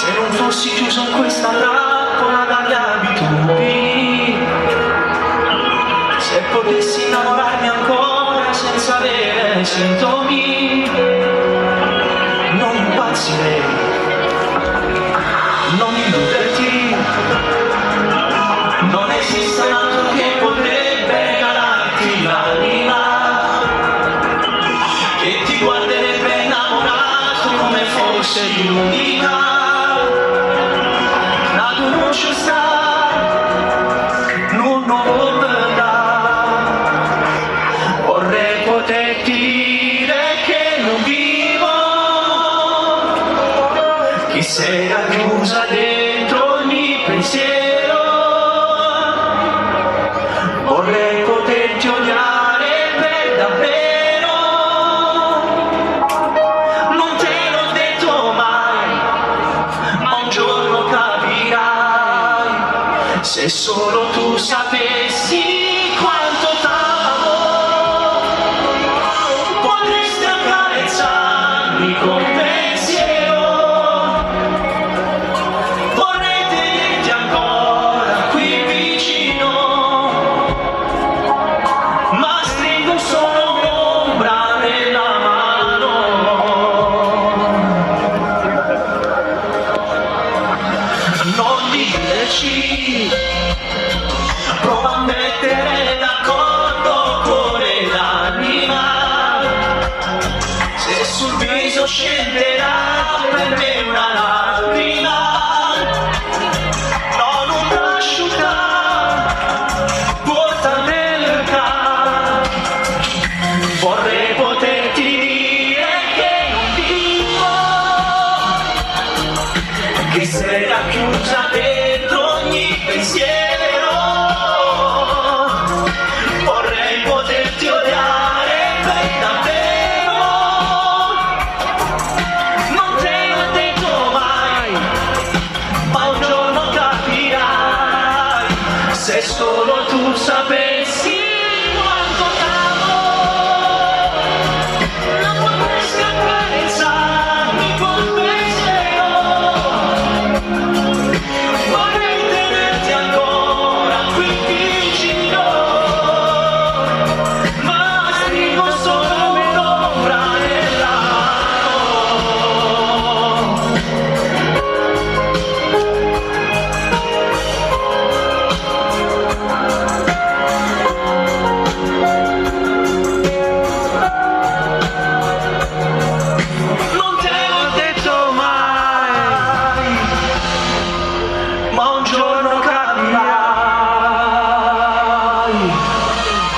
Se non fossi chiuso in questa trappola dalle abitudini, se potessi innamorarmi ancora senza avere sintomi, non impazzirei, non illuderti, non esiste un altro che potrebbe regalarti l'anima, che ti guarderebbe innamorato come fosse l'unica. Non ci sta, non vorrà. Vorrei poterti dire che non vivo, che sei racchiusa dentro ogni pensiero. Vorrei poterti odiare per davvero. Non te l'ho detto mai, ma un giorno capirai. Se solo tu sapessi quanto t'amo, potresti accarezzarmi con pensiero. Vorrei tenerti ancora qui vicino, ma stringo solo un'ombra nella mano. Non dirci, prova a mettere d'accordo cuore e l'anima. Se sul viso scenderà per me una lacrima, no, non asciuga, porta nell'erca. Vorrei poterti dire che non vivo, che sei racchiusa dentro ogni pensiero.